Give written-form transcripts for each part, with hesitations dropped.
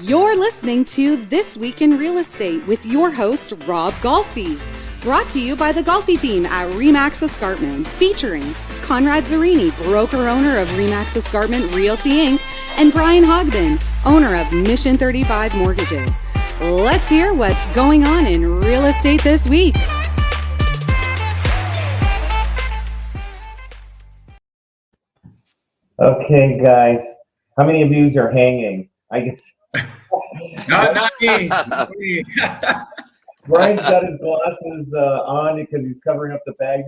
You're listening to This Week in Real Estate with your host, Rob Golfi. Brought to you by the Golfi team at RE/MAX Escarpment, featuring Conrad Zurini, broker-owner of RE/MAX Escarpment Realty Inc., and Brian Hogben, owner of Mission 35 Mortgages. Let's hear what's going on in real estate this week. Okay, guys, how many of you are hanging? I guess not me. Not me. Brian's got his glasses on because he's covering up the bags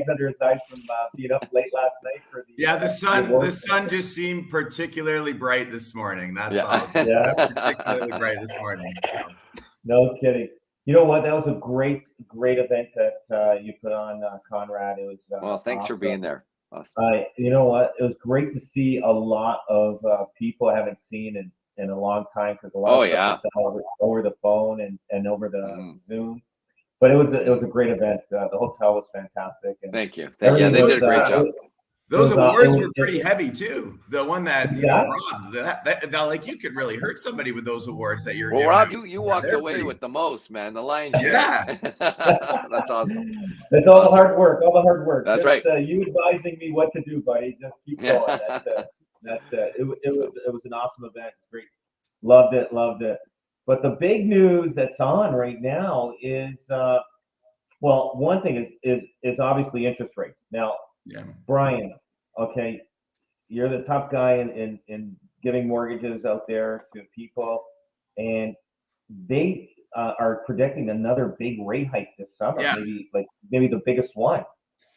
under his eyes from being up late last night for the. Yeah, the sun just seemed particularly bright this morning. That's all. Yeah, particularly bright this morning. So. No kidding. You know what? That was a great event that you put on, Conrad. It was. Well, thanks awesome. For being there. Awesome. You know what? It was great to see a lot of people I haven't seen in a long time because a lot of stuff was over the phone and over the Zoom. But it was a great event. The hotel was fantastic. And thank you. Yeah, they did a great job. Those awards were pretty heavy too. The one that exactly. Rob, that like you could really hurt somebody with those awards that you're. Well, Rob, you walked away with the most, man. The lion's share. Yeah, that's awesome. That's all the hard work. All the hard work. That's just, right. You advising me what to do, buddy. Just keep going. That's it. It was an awesome event. It's great. Loved it. But the big news that's on right now is, well, one thing is obviously interest rates. Now, Brian, okay, you're the top guy in giving mortgages out there to people, and they are predicting another big rate hike this summer. Yeah. Maybe the biggest one.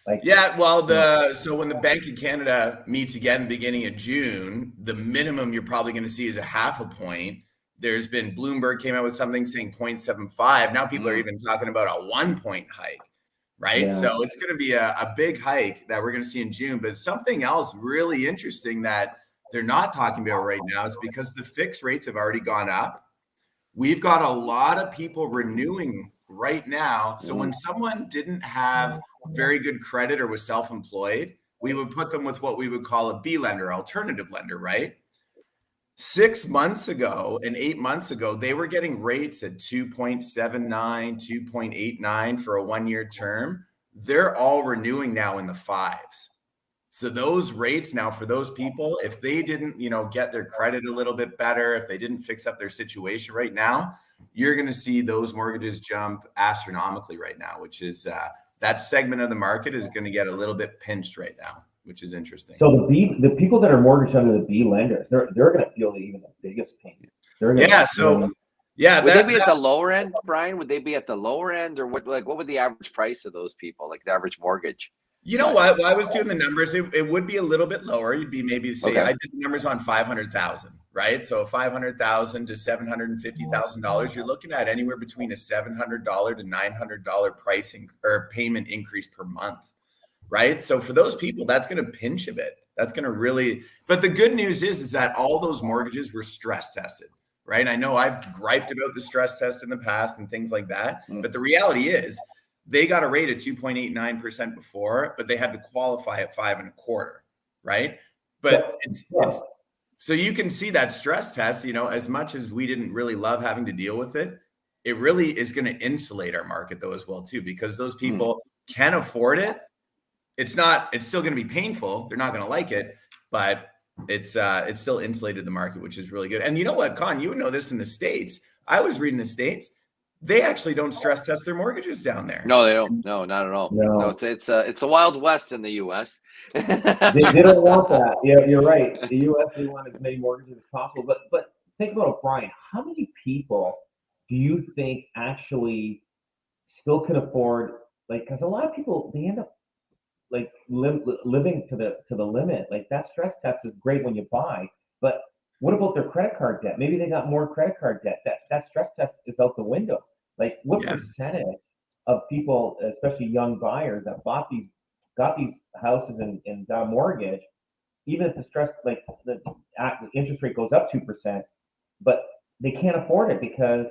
So when the Bank of Canada meets again beginning of June, the minimum you're probably going to see is a half a point. There's been Bloomberg came out with something saying 0.75. Now people are even talking about a 1 point hike, right? Yeah. So it's going to be a big hike that we're going to see in June. But something else really interesting that they're not talking about right now is because the fixed rates have already gone up. We've got a lot of people renewing right now. So when someone didn't have very good credit or was self-employed, we would put them with what we would call a B lender, alternative lender, right? 6 months ago and 8 months ago, they were getting rates at 2.79, 2.89 for a 1 year term. They're all renewing now in the fives. So those rates now for those people, if they didn't, get their credit a little bit better, if they didn't fix up their situation right now, you're going to see those mortgages jump astronomically right now, which is that segment of the market is going to get a little bit pinched right now, which is interesting. So the people that are mortgaged under the B lenders, they're going to feel even the biggest pain. Would they be at the lower end, Brian? Would they be at the lower end, or what would the average price of those people, like the average mortgage? You know what? While I was doing the numbers, it would be a little bit lower. You'd be maybe say I did the numbers on 500,000, right? So 500,000 to $750,000, you're looking at anywhere between a $700 to $900 pricing or payment increase per month, right? So for those people, that's going to pinch a bit. That's going to really. But the good news is that all those mortgages were stress tested, right? I know I've griped about the stress test in the past and things like that, but the reality is, they got a rate at 2.89% before, but they had to qualify at 5.25%, right? But it's so you can see that stress test, as much as we didn't really love having to deal with it, it really is going to insulate our market though as well too, because those people can afford it. It's still going to be painful. They're not going to like it, but it's still insulated the market, which is really good. And you know what, Con, you would know this in the States. I was reading the States. They actually don't stress test their mortgages down there. No, they don't. No, not at all. No, it's the Wild West in the U.S. they don't want that. Yeah, you're right. The U.S. we want as many mortgages as possible. But think about it, Brian. How many people do you think actually still can afford? Because a lot of people they end up living to the limit. Like that stress test is great when you buy, but what about their credit card debt? Maybe they got more credit card debt. That stress test is out the window. Like what percentage of people, especially young buyers that got these houses and got a mortgage, even if the stress, the interest rate goes up 2%, but they can't afford it because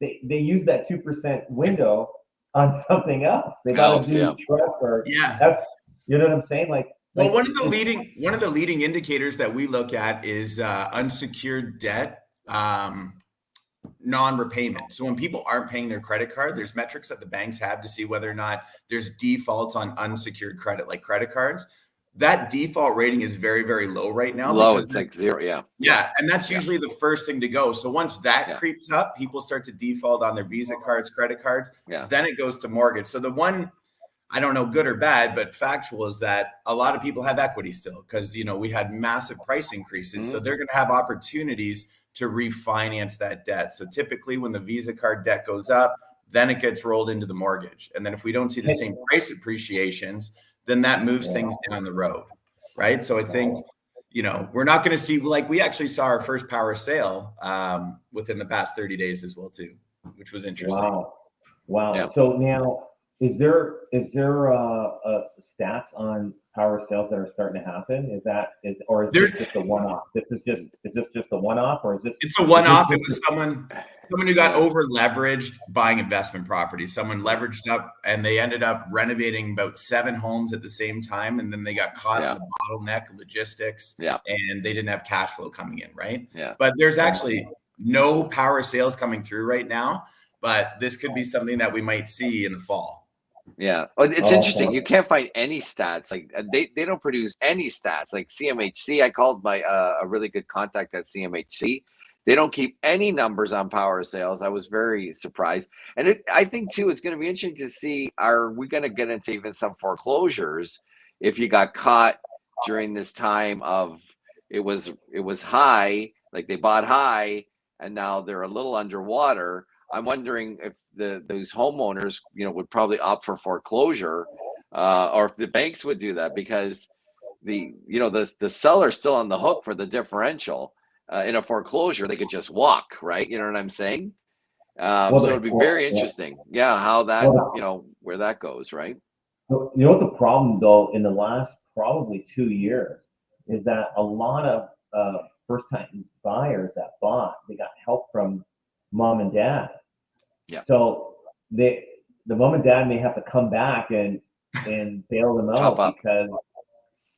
they use that 2% window on something else. They got to do truck or that's, you know what I'm saying? Well, one of the leading indicators that we look at is unsecured debt non-repayment. So when people aren't paying their credit card, there's metrics that the banks have to see whether or not there's defaults on unsecured credit, like credit cards. That default rating is very, very low right now. Low, it's like 0. Yeah. Yeah. And that's usually the first thing to go. So once that creeps up, people start to default on their Visa cards, credit cards. Then it goes to mortgage. So the one, I don't know, good or bad, but factual is that a lot of people have equity still because, we had massive price increases. So they're going to have opportunities to refinance that debt. So typically when the Visa card debt goes up, then it gets rolled into the mortgage. And then if we don't see the same price appreciations, then that moves things down the road, right? So I think, we're not going to see, like we actually saw our first power sale within the past 30 days as well too, which was interesting. Wow. Yeah. So now, is there stats on power sales that are starting to happen? Is this just a one-off? Is this just a one-off, or is this? It's a one-off. It was someone who got over leveraged buying investment properties. Someone leveraged up and they ended up renovating about 7 homes at the same time, and then they got caught in the bottleneck of logistics. And they didn't have cash flow coming in, right? But there's actually no power sales coming through right now. But this could be something that we might see in the fall. Yeah. It's interesting. You can't find any stats. Like they don't produce any stats. Like CMHC, I called my a really good contact at CMHC. They don't keep any numbers on power sales. I was very surprised. And I think too, it's going to be interesting to see, are we going to get into even some foreclosures if you got caught during this time of it was high, like they bought high and now they're a little underwater. I'm wondering if those homeowners, would probably opt for foreclosure, or if the banks would do that, because the seller's still on the hook for the differential. In a foreclosure, they could just walk, right? You know what I'm saying? So it'd be very interesting. Yeah, how that, where that goes, right? You know what the problem though in the last probably 2 years is that a lot of first-time buyers that bought, they got help from mom and dad. Yeah. So the mom and dad may have to come back and bail them out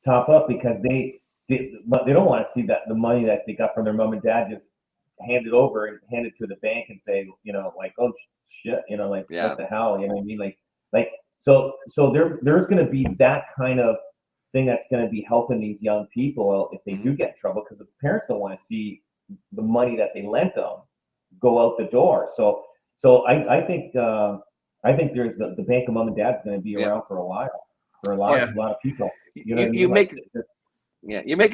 top up because they don't want to see that the money that they got from their mom and dad just hand it over and hand it to the bank and say, like, oh shit, what the hell, you know what I mean? Like so there's going to be that kind of thing that's going to be helping these young people if they do get in trouble, because the parents don't want to see the money that they lent them go out the door. So I think there's the bank of mom and dad's going to be around for a while for a lot of people. You make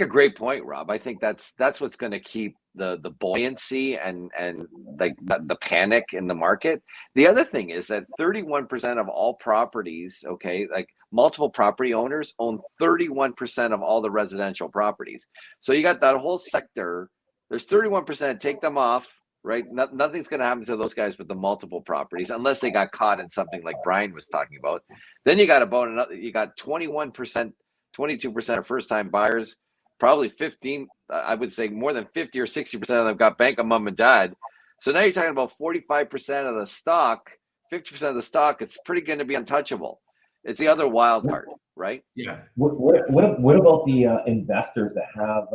a great point, Rob. I think that's what's going to keep the buoyancy and like the panic in the market. The other thing is that 31% of all properties, like multiple property owners own 31% of all the residential properties. So you got that whole sector. There's 31%. Take them off. Right, nothing's going to happen to those guys with the multiple properties unless they got caught in something like Brian was talking about. Then you got you got 21%, 22% of first-time buyers, probably 15. I would say more than 50 or 60% of them got bank of mom and dad. So now you're talking about 45% of the stock, 50% of the stock. It's pretty going to be untouchable. It's the other wild card, right? Yeah. What about the investors that have?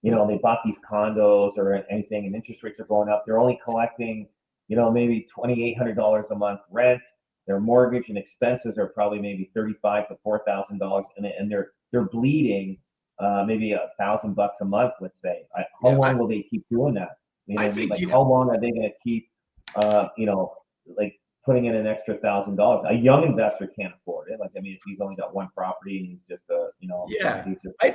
They bought these condos or anything and interest rates are going up. They're only collecting, maybe $2,800 a month rent. Their mortgage and expenses are probably maybe $3,500 to $4,000, and they're bleeding maybe $1,000 a month, let's say. How long will they keep doing that? How long are they going to keep, putting in an extra $1,000? A young investor can't afford it. If he's only got one property and he's just I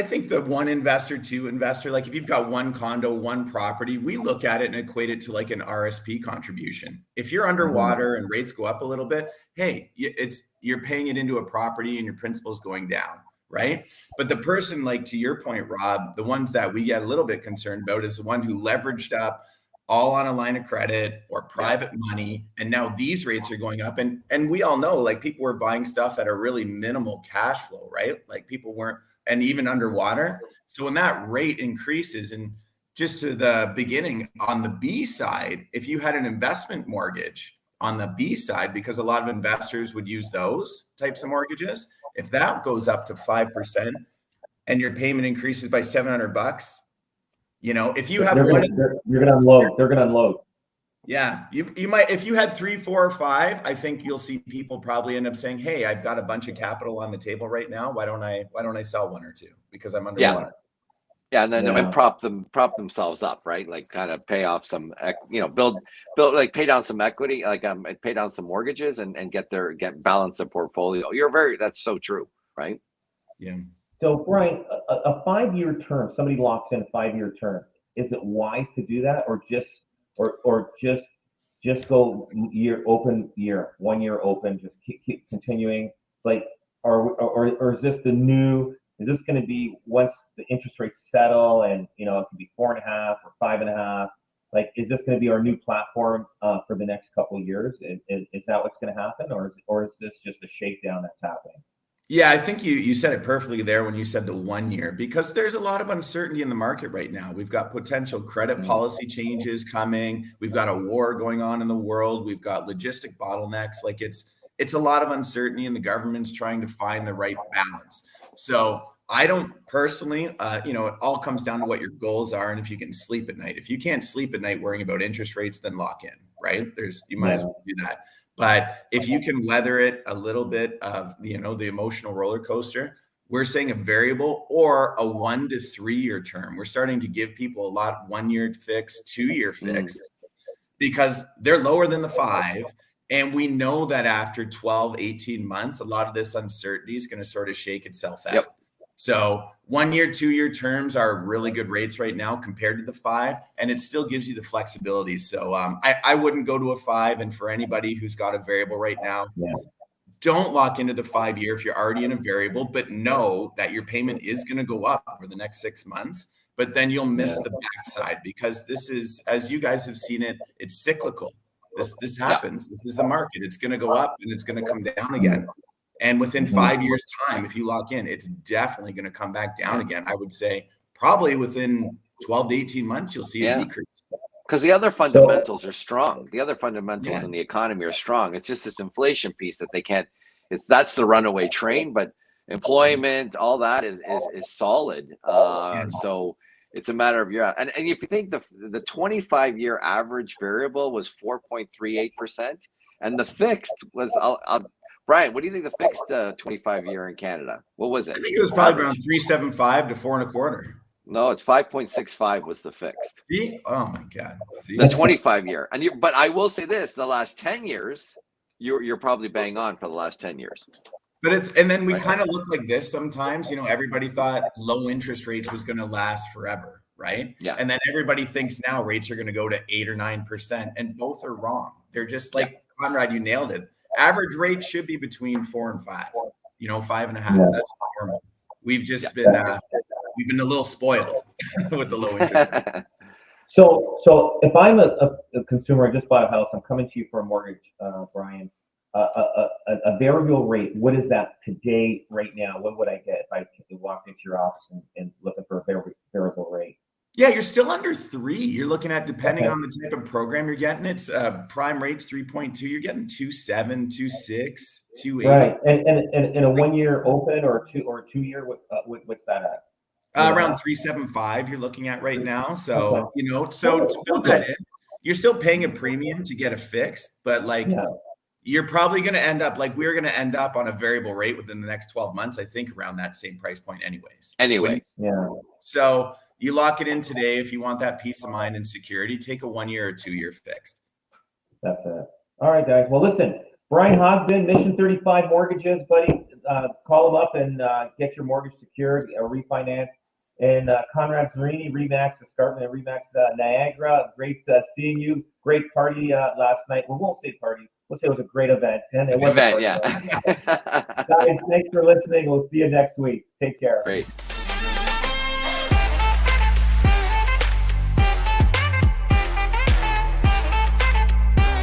think the one investor, two investor, like if you've got one condo, one property, we look at it and equate it to like an RSP contribution. If you're underwater and rates go up a little bit, hey, you're paying it into a property and your principal's going down, right? But the person, like to your point, Rob, the ones that we get a little bit concerned about is the one who leveraged up all on a line of credit or private money. And now these rates are going up. And we all know, like, people were buying stuff at a really minimal cash flow, right? Like people weren't, and even underwater. So when that rate increases, and just to the beginning on the B side, if you had an investment mortgage on the B side, because a lot of investors would use those types of mortgages, if that goes up to 5% and your payment increases by $700, You know, if you have you're gonna unload. They're gonna unload. Yeah, you might, if you had 3, 4, or 5, I think you'll see people probably end up saying, "Hey, I've got a bunch of capital on the table right now. Why don't I sell 1 or 2 because I'm underwater?" Yeah, and then prop themselves up, right? Like kind of pay off some, build like pay down some equity, like pay down some mortgages and balance the portfolio. That's so true, right? Yeah. So Brian, a 5-year term, somebody locks in a 5-year term. Is it wise to do that, or just go 1 year open, just keep continuing, like, or is this the new? Is this going to be once the interest rates settle and it could be 4.5 or 5.5? Like, is this going to be our new platform for the next couple of years? Is that what's going to happen, or is this just a shakedown that's happening? Yeah, I think you said it perfectly there when you said the 1 year, because there's a lot of uncertainty in the market right now. We've got potential credit policy changes coming. We've got a war going on in the world. We've got logistic bottlenecks. Like it's a lot of uncertainty, and the government's trying to find the right balance. So I don't personally, it all comes down to what your goals are and if you can sleep at night. If you can't sleep at night worrying about interest rates, then lock in, right? You might as well do that. But if you can weather it a little bit of, the emotional roller coaster, we're saying a variable or a 1 to 3 year term. We're starting to give people a lot 1 year fixed, 2 year fixed, because they're lower than the 5. And we know that after 12, 18 months, a lot of this uncertainty is going to sort of shake itself out. Yep. So 1 year, 2 year terms are really good rates right now compared to the 5, and it still gives you the flexibility. So I wouldn't go to a 5. And for anybody who's got a variable right now, don't lock into the 5 year if you're already in a variable, but know that your payment is going to go up over the next 6 months. But then you'll miss the backside, because this is, as you guys have seen it, it's cyclical. This happens. This is the market. It's going to go up and it's going to come down again. And within 5 years' time, if you lock in, it's definitely going to come back down again. I would say probably within 12 to 18 months, you'll see a decrease. Because the other fundamentals are strong. The other fundamentals in the economy are strong. It's just this inflation piece that they can't. That's the runaway train. But employment, all that is solid. So it's a matter of and if you think the 25-year average variable was 4.38%, and the fixed was Brian, what do you think the fixed 25-year in Canada? What was it? I think it was probably around 3.75 to 4.25. No, it's 5.65 was the fixed. See? Oh my God. See? The 25-year. But I will say this, the last 10 years, you're probably bang on for the last 10 years. But and then we kind of look like this sometimes. Everybody thought low interest rates was going to last forever, right? Yeah. And then everybody thinks now rates are going to go to 8 or 9%, and both are wrong. They're just like Conrad, you nailed it. Average rate should be between 4 and 5. 5.5. That's normal. We've just been we've been a little spoiled with the low interest rate. So if I'm a consumer, I just bought a house, I'm coming to you for a mortgage, Brian. A variable rate, what is that today, right now? What would I get if I walked into your office and looking for a variable rate? Yeah, you're still under 3. You're looking at, depending on the type of program you're getting, it's prime rate's 3.2. You're getting 2.7, 2.6, 2.8. Right, and a 1 year open or a 2 year, what's that at? Around 3.75 you're looking at right now. So so to build that in, you're still paying a premium to get a fixed, but you're probably going to end up we're going to end up on a variable rate within the next 12 months. I think around that same price point, anyways. So you lock it in today if you want that peace of mind and security. Take a 1 year or 2 year fixed. That's it. All right, guys. Well, listen, Brian Hogben, Mission 35 Mortgages, buddy. Call him up and get your mortgage secured or refinanced. And Conrad Zurini, Remax Escarpment and Remax Niagara. Great seeing you. Great party last night. We won't say party. We'll say it was a great event. And it was event, Guys, thanks for listening. We'll see you next week. Take care. Great.